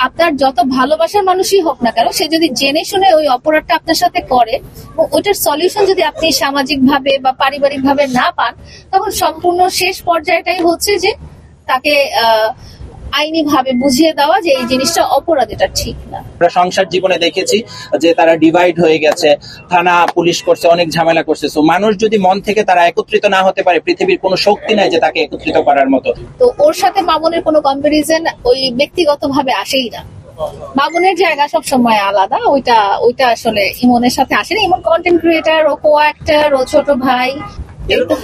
আপনার যত ভালোবাসার মানুষই হোক না কেন, সে যদি জেনে শুনে ওই অপরাধটা আপনার সাথে করে, ওইটার সলিউশন যদি আপনি সামাজিক ভাবে বা পারিবারিক ভাবে না পান, তখন সম্পূর্ণ শেষ পর্যায়টাই হচ্ছে যে তাকে আইনি ভাবে বুঝিয়ে দেওয়া যে এই জিনিসটা অপরাধ, এটা ঠিক না। আমরা সংসার জীবনে দেখেছি যে তারা ডিভাইড হয়ে গেছে, থানা পুলিশ করছে, অনেক ঝামেলা করছে। তো মানুষ যদি মন থেকে তারা একত্রিত না হতে পারে, পৃথিবীর কোনো শক্তি নাই যে তাকে একত্রিত করার মতো। তো ওর সাথে মামুনের কোনো কম্পারিজন ওই ব্যক্তিগত ভাবে আসেই না। মামুনের জায়গা সব সময় আলাদা, ওইটা আসলে ইমনের সাথে আসে না। ইমন কন্টেন্ট ক্রিয়েটার, ও কো অ্যাক্টর, ও ছোট ভাই।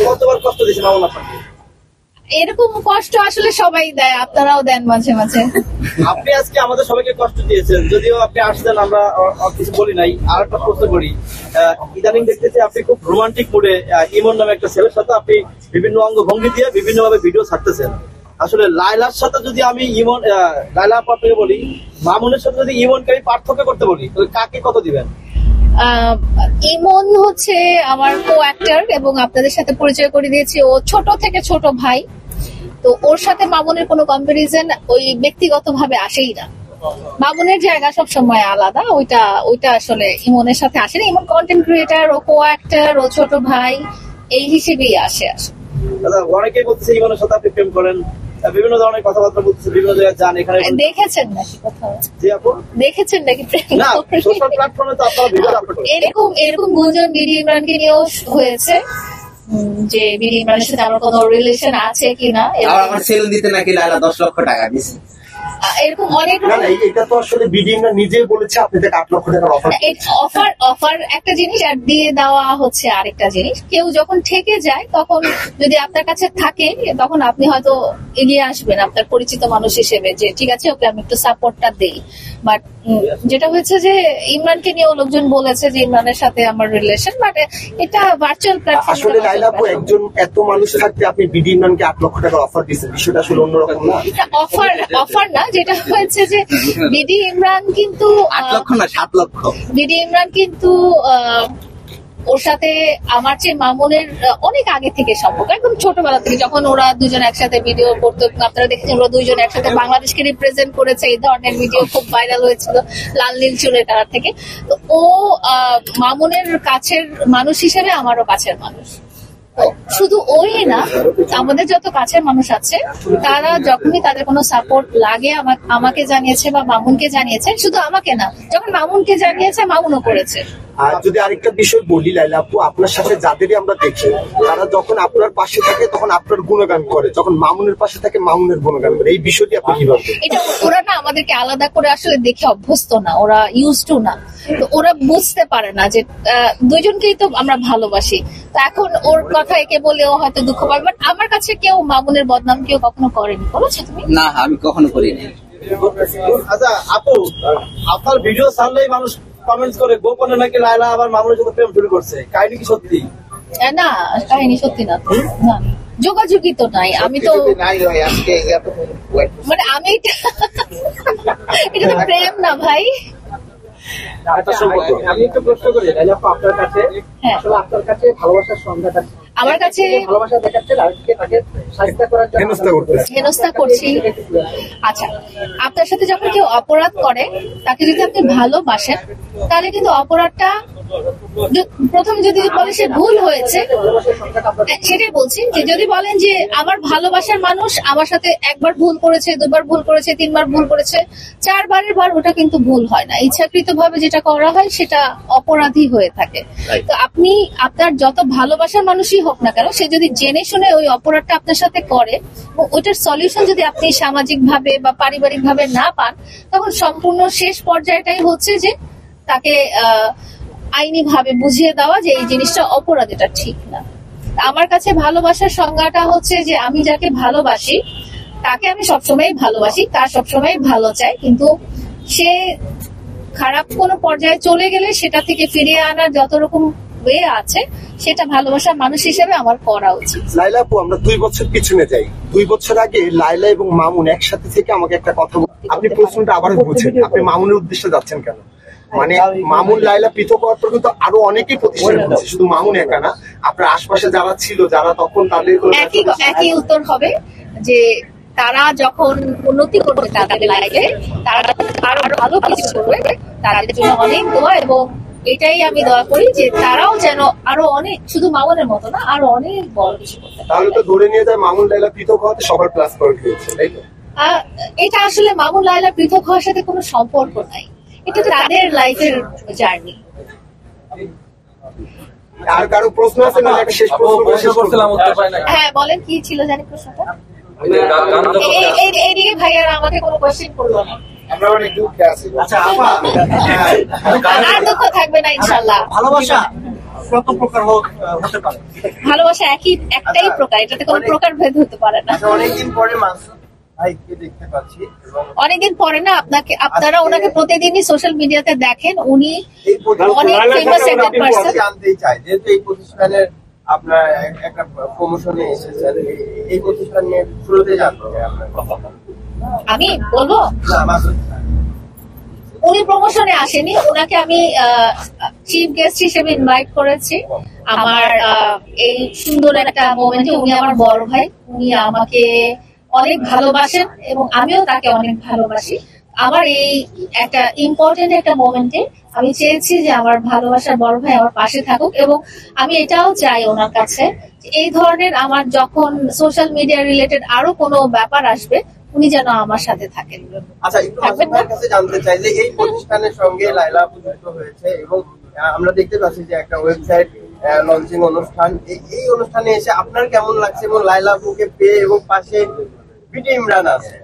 কতবার কষ্ট দিয়েছে মামুন আপনাকে? এরকম কষ্ট আসলে সবাই দেয়, আপনারাও দেন মাঝে মাঝে। আপনি আজকে আমাদের সবাইকে কষ্ট দিয়েছেন, যদিও আপনি আসছেন, আমরা কিছু বলি নাই। আর একটা প্রশ্ন করি, ইদানিং দেখতেছি আপনি খুব রোমান্টিক মুডে ইমন নামে একটা ছেলের সাথে আপনি বিভিন্ন অঙ্গভঙ্গি দিয়ে বিভিন্ন ভাবে ভিডিও ছাড়তেছেন। আসলে লাইলার সাথে যদি আমি লাইলা আপনাকে বলি, মামুনের সাথে যদি ইমনকে আমি পার্থক্য করতে বলি, তাহলে কাকে কত দিবেন? ইমন হচ্ছে আমার কো অ্যাক্টর এবং আপনাদের সাথে পরিচয় করে দিয়েছি, ও ছোট থেকে ছোট ভাই। তো ওর সাথে মামুনের কোনো কম্পারিজন ওই ব্যক্তিগত ভাবে আসেই না। মামুনের জায়গা সব সময় আলাদা, ওইটা আসলে ইমনের সাথে আসে না। ইমন কন্টেন্ট ক্রিয়েটার, ও কো অ্যাক্টর, ও ছোট ভাই, এই হিসেবেই আসে। অনেকেই বলতেছে ইমনের সাথে আপনি প্রেম করেন, বিভিন্ন ধরনের কথাবার্তা বলতেছে, বিভিন্ন জায়গায় যান, এখানে দেখেছেন নাকি কোথাও? জি আপু, দেখেছেন নাকি? না, সোশ্যাল প্ল্যাটফর্মে তো আপনারা ভিডিও আপলোড করেন। এরকম গুঞ্জন বিডি ইমরানকে নিয়েও হয়েছে যে বিডি ইমরানের সাথে আমার কোনো রিলেশন আছে কিনা। আমার সেল দিতে নাকি লাইলা 10 লক্ষ টাকা দিয়েছে, এরকম অনেক। এটা তো আসলে বিডি ইমরান নিজে বলেছে আপনি তাকে 8 লক্ষ টাকার অফার একটা জিনিস, আর দিয়ে দেওয়া হচ্ছে আরেকটা জিনিস। কেউ যখন ঠেকে যায়, তখন যদি আপনার কাছে থাকে, তখন আপনি হয়তো এগিয়ে আসবেন আপনার পরিচিত মানুষ হিসেবে, যে ঠিক আছে ওকে আমি একটু সাপোর্টটা দেই। বাট যেটা হয়েছে যে ইমরানকে নিয়েও লোকজন বলেছে যে ইমরানের সাথে আমার রিলেশন, বাট এটা ভার্চুয়াল প্ল্যাটফর্ম। আসলে লাইলা আপু, একজন এত মানুষ থাকতে আপনি বিডি ইমরানকে 8 লক্ষ টাকার অফার দিয়েছেন, বিষয়টা আসলে অন্যরকম না? অফার না, যেটা হয়েছে যে বিডি ইমরান কিন্তু 8 লক্ষ না 7 লক্ষ। বিডি ইমরান কিন্তু ওর সাথে আমার চেয়ে মামুনের অনেক আগে থেকে সম্পর্ক, একদম ছোটবেলা থেকে, যখন ওরা দুজন একসাথে ভিডিও করতো। আপনারা দেখেছেন ওরা দুইজন একসাথে বাংলাদেশকে রিপ্রেজেন্ট করেছে, এই ধরনের ভিডিও খুব ভাইরাল হয়েছিল লাল নীল চুলের কালার থেকে। তো ও মামুনের কাছের মানুষ হিসেবে আমারও কাছের মানুষ। শুধু ওই না, আমাদের যত কাছের মানুষ আছে তারা যখনই তাদের কোনো সাপোর্ট লাগে আমাকে জানিয়েছে বা মামুনকে জানিয়েছে। শুধু আমাকে না, যখন মামুনকে জানিয়েছে মামুনও করেছে। আর যদি আরেকটা বিষয় বলি লাইলা আপু, আপনার সাথে যাদেরই আমরা দেখি, তারা যখন আপনার পাশে থাকে তখন আপনার গুণগান করে, যখন মামুনের পাশে থাকে মামুনের গুণগান করে। এই বিষয়টি আপনি কিভাবে? এটা ওরা না আমাদেরকে আলাদা করে আসলে দেখে অভ্যস্ত না, ওরা ইউজ টু না। তো ওরা বুঝতে পারে না যে দুইজনকেই তো আমরা ভালোবাসি। তো এখন ওর কথা একে বলে ও হয়তো দুঃখ পাবে। বাট আমার কাছে কেউ মামুনের বদনাম কেউ কখনো করেনি। বলেছো তুমি? না, আমি কখনো করিনি। আচ্ছা আপু, আপনার ভিডিও ছাড়লেই মানুষ কমেন্টস করে গোপনে নাকি লাইলা আবার মামুনের সাথে প্রেম শুরু করছে, কাহিনী কি সত্যি? না, কাহিনী সত্যি না। না, যোগাযোগই তো নাই। আমি তো মানে এটা তো প্রেম না ভাই। আমি একটু প্রশ্ন করি লাইলা আপু, আপনার কাছে আসলে আপনার কাছে ভালোবাসার সংজ্ঞাটা? আমার কাছে ভালোবাসা দেখাচ্ছে তাকে শাস্তি করার জন্য হেনস্থা করছি। আচ্ছা, আপনার সাথে যখন কেউ অপরাধ করে, তাকে যদি আপনি ভালোবাসেন, তাহলে কিন্তু অপরাধটা প্রথমে যদি বলে সে ভুল হয়েছে, সেটাই বলছি যে যদি বলেন যে আমার ভালোবাসার মানুষ আমার সাথে একবার ভুল করেছে, দুবার ভুল করেছে, তিনবার ভুল করেছে, চারবারের বার, ওটা কিন্তু ভুল হয় না। ইচ্ছাকৃত ভাবে যেটা করা হয় সেটা অপরাধী হয়ে থাকে। তো আপনি আপনার যত ভালোবাসার মানুষই হোক না কেন, সে যদি জেনে শুনে ওই অপরাধটা আপনার সাথে করে, ওইটার সলিউশন যদি আপনি সামাজিক ভাবে বা পারিবারিক ভাবে না পান, তখন সম্পূর্ণ শেষ পর্যায়টাই হচ্ছে যে তাকে আইনি ভাবে বুঝিয়ে দেওয়া যে এই জিনিসটা অপরাধ, এটা ঠিক না। আমার কাছে ভালোবাসার সংজ্ঞাটা হচ্ছে যে আমি যাকে ভালোবাসি তাকে আমি সবসময় ভালোবাসি, তার সবসময় ভালো চাই, কিন্তু সে খারাপ কোনো পর্যায়ে চলে গেলে সেটা থেকে ফিরিয়ে আনার যত রকম ওয়ে আছে, সেটা ভালোবাসার মানুষ হিসেবে আমার করা উচিত। লাইলা আপু, আমরা 2 বছর পিছনে যাই। 2 বছর আগে লাইলা এবং মামুন একসাথে থেকে আমাকে একটা কথা বলতেন। আপনি প্রশ্নটা আবার বুঝছেন, আপনি মামুনের উদ্দেশ্যে যাচ্ছেন কেন? মানে মামুন লাইলা পৃথক হওয়ার পর কিন্তু আরো অনেকেই প্রতিষ্ঠান করেছে, শুধু মামুন একা না। আপনার আশপাশে যারা ছিল, যারা তখন তাদের একই উত্তর হবে যে তারা যখন উন্নতি করবে তাদের লাইফে, তারা আরো ভালো কিছু করবে, তাদের জন্য অনেক দোয়া। এবং এটাই আমি দোয়া করি যে তারাও যেন আরো অনেক, শুধু মামুনের মতো না, আরো অনেক বড় কিছু করতে পারে। তাহলে তো ধরে নিয়ে যায় মামুন লাইলা পৃথক হওয়াতে সবার প্লাস পয়েন্ট হয়েছে, তাই তো? এটা আসলে মামুন লায়লা পৃথক হওয়ার সাথে কোনো সম্পর্ক নাই, এটা তাদের লাইফের জার্নি। আর কারো প্রশ্ন আছে না? একটা শেষ প্রশ্ন করছিলাম, উত্তর পাই না। হ্যাঁ বলেন, কি ছিল জানি প্রশ্নটা? এইদিকে ভাইয়ারা আমাকে কোনো কোয়েশ্চেন করলো না। আমরা অনেক দুঃখে আছি। আচ্ছা আপা, আর দুঃখ থাকবে না ইনশাল্লাহ। ভালোবাসা কত প্রকার হতে পারে? ভালোবাসা একটাই প্রকার, এটাতে কোনো প্রকার ভেদ হতে পারে না। অনেকদিন পরে মাসুদ ভাইকে দেখতে পাচ্ছি এবং অনেকদিন পরে না, আপনারা ওনাকে প্রতিদিনই সোশ্যাল মিডিয়াতে দেখেন, উনি অনেক ফেমাস একটা পারসন। জানতেই চাই, যেহেতু এই প্রতিষ্ঠানের আপনার একটা প্রমোশনে এসেছেন, এই প্রতিষ্ঠান নিয়ে শুরুতে জানতে চাই আপনার কথা। আমি বলবো, না মাসুদ উনি প্রমোশনে আসেনি, ওনাকে আমি চিফ গেস্ট হিসেবে ইনভাইট করেছি আমার এই সুন্দর একটা মোমেন্টে। উনি আমার বড় ভাই, উনি আমাকে অনেক ভালোবাসেন এবং আমিও তাকে অনেক ভালোবাসি। আমার এই একটা ইম্পর্টেন্ট একটা মোমেন্টে আমি চেয়েছি যে আমার ভালোবাসার বড় ভাই আমার পাশে থাকুক, এবং আমি এটাও চাই ওনার কাছে এই ধরনের আমার যখন সোশ্যাল মিডিয়া রিলেটেড আরো কোনো ব্যাপার আসবে, উনি যেন আমার সাথে থাকেন। আচ্ছা, একটু মাসুদ ভাইয়ের কাছে জানতে চাই যে এই প্রতিষ্ঠানের সঙ্গে লায়লা যুক্ত হয়েছে এবং আমরা দেখতে পাচ্ছি যে একটা ওয়েবসাইট লঞ্চিং অনুষ্ঠান, এই অনুষ্ঠানে এসে আপনার কেমন লাগছে এবং লায়লা আপুকে পেয়ে, এবং পাশে বিটি ইমরান আছে,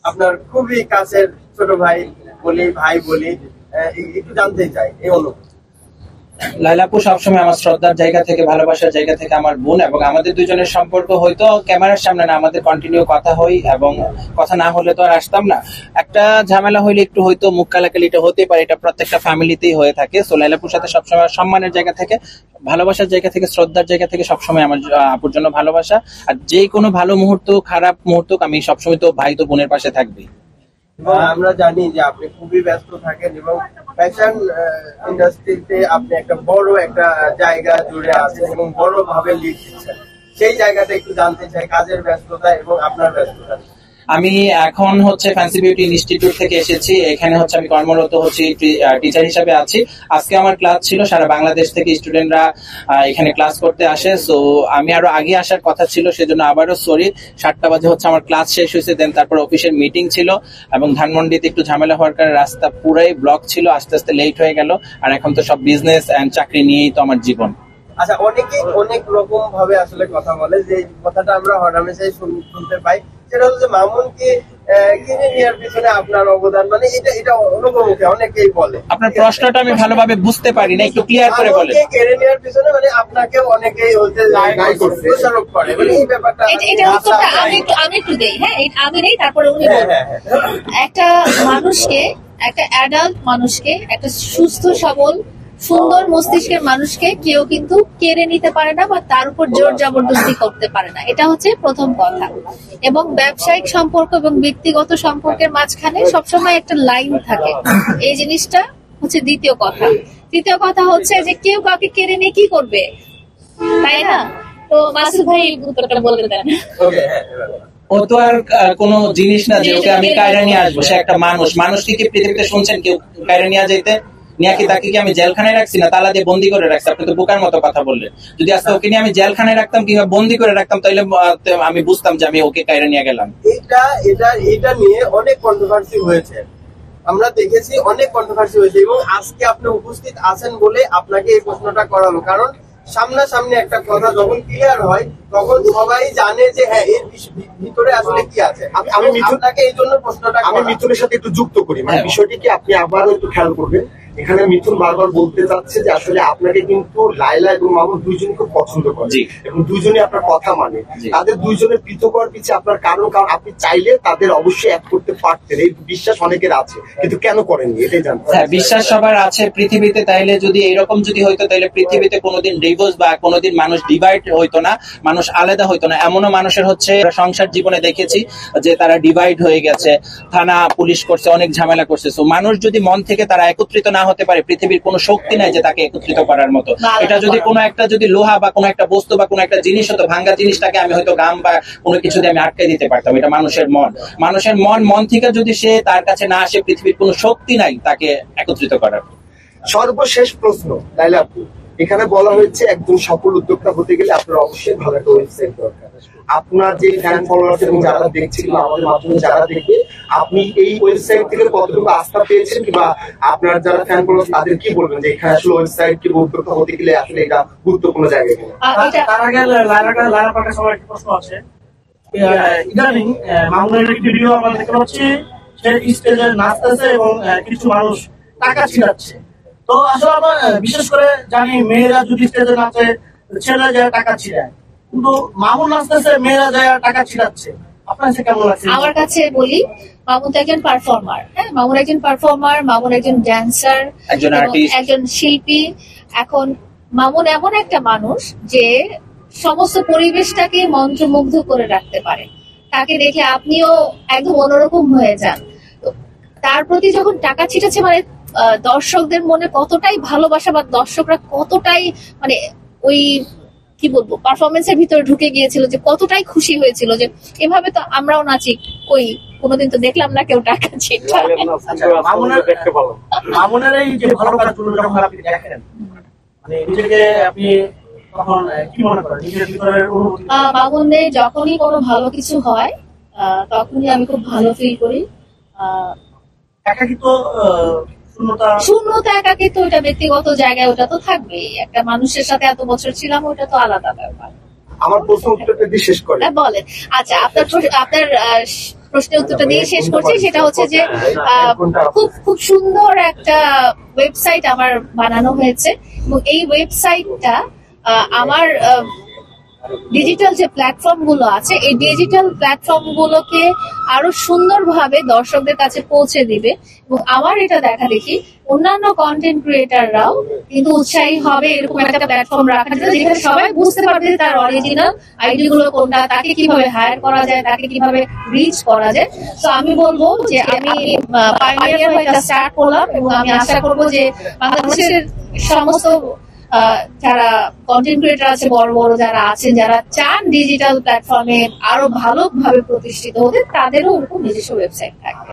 আপনার খুবই কাছের ছোট ভাই বলি, একটু জানতে চাই এই অনুভূতি। লায়লা আপু সবসময় আমার শ্রদ্ধার জায়গা থেকে, ভালোবাসার জায়গা থেকে আমার বোন, এবং আমাদের দুজনের সম্পর্ক হয়তো ক্যামেরার সামনে না, আমাদের কন্টিনিউ কথা হয়, এবং কথা না হলে তো আর আসতাম না। একটা ঝামেলা হইলে একটু হয়তো মুখ কালাকালিটা হতে পারে, এটা প্রত্যেকটা ফ্যামিলিতেই হয়ে থাকে। সো লায়লা আপুর সাথে সবসময় সম্মানের জায়গা থেকে, ভালোবাসার জায়গা থেকে, শ্রদ্ধার জায়গা থেকে সবসময় আমার আপুর জন্য ভালোবাসা। আর যে কোনো ভালো মুহূর্ত, খারাপ মুহূর্ত, আমি সবসময় তো ভাই তো বোনের পাশে থাকবেই। এবং আমরা জানি যে আপনি খুবই ব্যস্ত থাকেন এবং ফ্যাশন ইন্ডাস্ট্রিতে আপনি একটা বড় একটা জায়গা জুড়ে আছেন এবং বড় ভাবে লিড দিচ্ছেন। সেই জায়গাটা একটু জানতে চাই, কাজের ব্যস্ততা এবং আপনার ব্যস্ততা। আমি এখন হচ্ছে ফ্যান্সি বিউটি ইনস্টিটিউট থেকে এসেছি, এখানে হচ্ছে আমি কর্মরত হচ্ছি, টিচার হিসাবে আছি। আজকে আমার ক্লাস ছিল, সারা বাংলাদেশ থেকে স্টুডেন্টরা এখানে ক্লাস করতে আসে। সো আমি আরো আগে আসার কথা ছিল, সেজন্য আবারও সরি। 7টা বাজে হচ্ছে আমার ক্লাস শেষ হয়েছে, দেন তারপর অফিসের মিটিং ছিল, এবং ধানমন্ডিতে একটু ঝামেলা হওয়ার কারণে রাস্তা পুরাই ব্লক ছিল, আস্তে আস্তে লেট হয়ে গেল। আর এখন তো সব বিজনেস এন্ড চাকরি নিয়েই তো আমার জীবন। আচ্ছা, অনেকেই অনেক রকম ভাবে আসলে কথা বলে, যে কথাটা আমরা হরহামেশাই শুনতে পাই, সেটা হচ্ছে মামুনকে কিনে নেওয়ার পিছনে আপনার অবদান, মানে এটা অনুভবকে অনেকেই বলে। আপনার প্রশ্নটা আমি ভালোভাবে বুঝতে পারি না, একটু ক্লিয়ার করে বলেন। কেড়ে নেওয়ার পিছনে মানে আপনাকেও অনেকেই হচ্ছে দোষারোপ করে, মানে এই ব্যাপারটা এটা উত্তরটা আমি একটু দেই। হ্যাঁ, আমি নেই, তারপরে উনি বলবেন। একটা মানুষকে, একটা অ্যাডাল্ট মানুষকে, একটা সুস্থ সবল সুন্দর মস্তিষ্কের মানুষকে কেউ কিন্তু কেড়ে নিতে পারে না বা তার উপর জোর জবরদস্তি করতে পারে না, এটা হচ্ছে প্রথম কথা। এবং ব্যবসায়িক সম্পর্ক এবং ব্যক্তিগত সম্পর্কের মাঝখানে সবসময় একটা লাইন থাকে, এই জিনিসটা হচ্ছে দ্বিতীয় কথা। তৃতীয় কথা হচ্ছে যে কেউ কাউকে কেড়ে নিয়ে কি করবে, তাই না? তো মাসুদ ভাই উত্তরটা বলে দেন। ও তো আর কোনো জিনিস না যে ওকে আমি কায়রা নিয়ে আসবো, সে একটা মানুষকে কি পৃথিবীতে শুনছেন কেউ কায়রা নিয়ে যেতে? নিয়ে কি তাকে কি আমি জেলখানায় রাখছি না তালা দিয়ে বন্দি করে রাখছি? আপনি তো বোকার মতো কথা বললেন। যদি আজকে ওকে নিয়ে আমি জেলখানায় রাখতাম কিংবা বন্দি করে রাখতাম, তাহলে আমি বুঝতাম যে আমি ওকে কায়রা নিয়ে গেলাম। এটা নিয়ে অনেক কন্ট্রোভার্সি হয়েছে, আমরা দেখেছি অনেক কন্ট্রোভার্সি হয়েছে, এবং আজকে আপনি উপস্থিত আছেন বলে আপনাকে এই প্রশ্নটা করালো। কারণ সামনাসামনি একটা কথা যখন ক্লিয়ার হয় তখন সবাই জানে যে হ্যাঁ এর ভিতরে আসলে কি আছে। আমি আপনাকে এই জন্য প্রশ্নটা আমি মিথুনের সাথে একটু যুক্ত করি, মানে বিষয়টি কি আপনি আবারও একটু খেয়াল করবেন। এখানে মিথুন বারবার বলতে চাচ্ছে যে আসলে আপনাকে কিন্তু লায়লা এবং মামুন দুইজন খুব পছন্দ করে এবং দুইজনই আপনার কথা মানে। তাদের দুইজনের পৃথক হওয়ার পিছিয়ে আপনার কারণ আপনি চাইলে তাদের অবশ্যই এক করতে পারতেন, এই বিশ্বাস অনেকের আছে, কিন্তু কেন করেননি এটাই জানতে। হ্যাঁ, বিশ্বাস সবার আছে পৃথিবীতে। তাইলে যদি এরকম যদি হইতো তাহলে পৃথিবীতে কোনোদিন ডিভোর্স বা কোনোদিন মানুষ ডিভাইড হইতো না, মানুষ আলাদা হইতো না। এমনও মানুষের হচ্ছে সংসার জীবনে দেখেছি যে তারা ডিভাইড হয়ে গেছে, থানা পুলিশ করছে, অনেক ঝামেলা করছে। সো মানুষ যদি মন থেকে তারা একত্রিত না হতে পারে, পৃথিবীর কোনো শক্তি নাই যে তাকে একত্রিত করার মতো। এটা যদি কোনো একটা যদি লোহা বা কোনো একটা বস্তু বা কোনো একটা জিনিস হতো, ভাঙ্গা জিনিসটাকে আমি হয়তো গাম বা কোনো কিছু দিয়ে আমি আটকে দিতে পারতাম। এটা মানুষের মন থেকে যদি সে তার কাছে না আসে, পৃথিবীর কোনো শক্তি নাই তাকে একত্রিত করার। সর্বশেষ প্রশ্ন লাইলা আপু, এখানে বলা হয়েছে একজন সফল উদ্যোক্তা হতে গেলে আপনার অবশ্যই ভালো একটা ওয়েবসাইট দরকার। আপনার যে ফ্যান ফলোয়ার্স এবং যারা দেখছে কিংবা আমাদের মাধ্যমে যারা দেখবে, আপনি এই ওয়েবসাইট থেকে কতটুকু আস্থা পেয়েছেন কিংবা আপনার যারা ফ্যান ফলোয়ার্স তাদের কি বলবেন যে এখানে আসলে ওয়েবসাইট কিংবা উদ্যোক্তা হতে গেলে আসলে এটা গুরুত্বপূর্ণ জায়গা? তার আগে লাইলা পাকের সবার একটা প্রশ্ন আছে। ইদানিং মামুনের একটি ভিডিও আমরা দেখতে পাচ্ছি, সে স্টেজে নাচতেছে এবং কিছু মানুষ টাকা ছিটাচ্ছে। তো আসলে আমরা বিশেষ করে জানি মেয়েরা যদি স্টেজে নাচে ছেলে যায় টাকা ছিটায়, কিন্তু মামুন নাচতেছে মেয়েরা যায় টাকা ছিটাচ্ছে। আপনার কাছে কেমন লাগছে? আমার কাছে বলি, মামুন তো একজন পারফর্মার, হ্যাঁ, মামুন একজন পারফর্মার, মামুন একজন ড্যান্সার, একজন আর্টিস্ট, একজন শিল্পী। এখন মামুন এমন একটা মানুষ যে সমস্ত পরিবেশটাকে মন্ত্রমুগ্ধ করে রাখতে পারে। তাকে দেখে আপনিও একদম অন্যরকম হয়ে যান। তার প্রতি যখন টাকা ছিটাচ্ছে, মানে দর্শকদের মনে কতটাই ভালোবাসা বা দর্শকরা কতটাই মানে ওই কি বলবো পারফরমেন্সের ভিতরে ঢুকে গিয়েছিল, যে কতটাই খুশি হয়েছিল যে এভাবে তো আমরাও নাচি, কই কোনোদিন তো দেখলাম না কেউ টাকা ছিটায়। মামুনের এই যে ভালো কাজগুলো যখন আপনি দেখেন, মানে নিজেকে আপনি তখন কি মনে করেন নিজের ভিতরের অনুভূতি? মামুনের যখনই কোনো ভালো কিছু হয় তখনই আমি খুব ভালো ফিল করি। একাকিত্ব, শূন্যতা, একাকিত্ব, ওটা ব্যক্তিগত জায়গায় ওটা তো থাকবেই। একটা মানুষের সাথে এত বছর ছিলাম, ওটা তো আলাদা ব্যাপার। আমার প্রশ্ন উত্তরটা দিয়ে শেষ করে বলেন। আচ্ছা, আপনার প্রশ্নের উত্তরটা দিয়ে শেষ করছি। সেটা হচ্ছে যে খুব সুন্দর একটা ওয়েবসাইট আমার বানানো হয়েছে, এবং এই ওয়েবসাইটটা আমার ডিজিটাল যে প্ল্যাটফর্ম গুলো আছে, এই ডিজিটাল প্ল্যাটফর্ম গুলোকে আরো সুন্দরভাবে দর্শকদের কাছে পৌঁছে দিবে। এবং আমার এটা দেখা দেখি অন্যান্য কন্টেন্ট ক্রিয়েটাররাও কিন্তু উৎসাহী হবে এরকম একটা প্ল্যাটফর্ম রাখার জন্য, যেখানে সবাই বুঝতে পারবে তার অরিজিনাল আইডি গুলো কোনটা, তাকে কিভাবে হায়ার করা যায়, তাকে কিভাবে রিচ করা যায়। তো আমি বলবো যে আমি পাইওনিয়ার হয়ে এটা স্টার্ট করলাম, এবং আমি আশা করবো যে বাংলাদেশের সমস্ত যারা কন্টেন্ট ক্রিয়েটর আছে, বড় বড় যারা আছেন, যারা চান ডিজিটাল প্ল্যাটফর্মে আরো ভালোভাবে প্রতিষ্ঠিত হতে, তাদেরও ওরকম নিজস্ব ওয়েবসাইট থাকবে।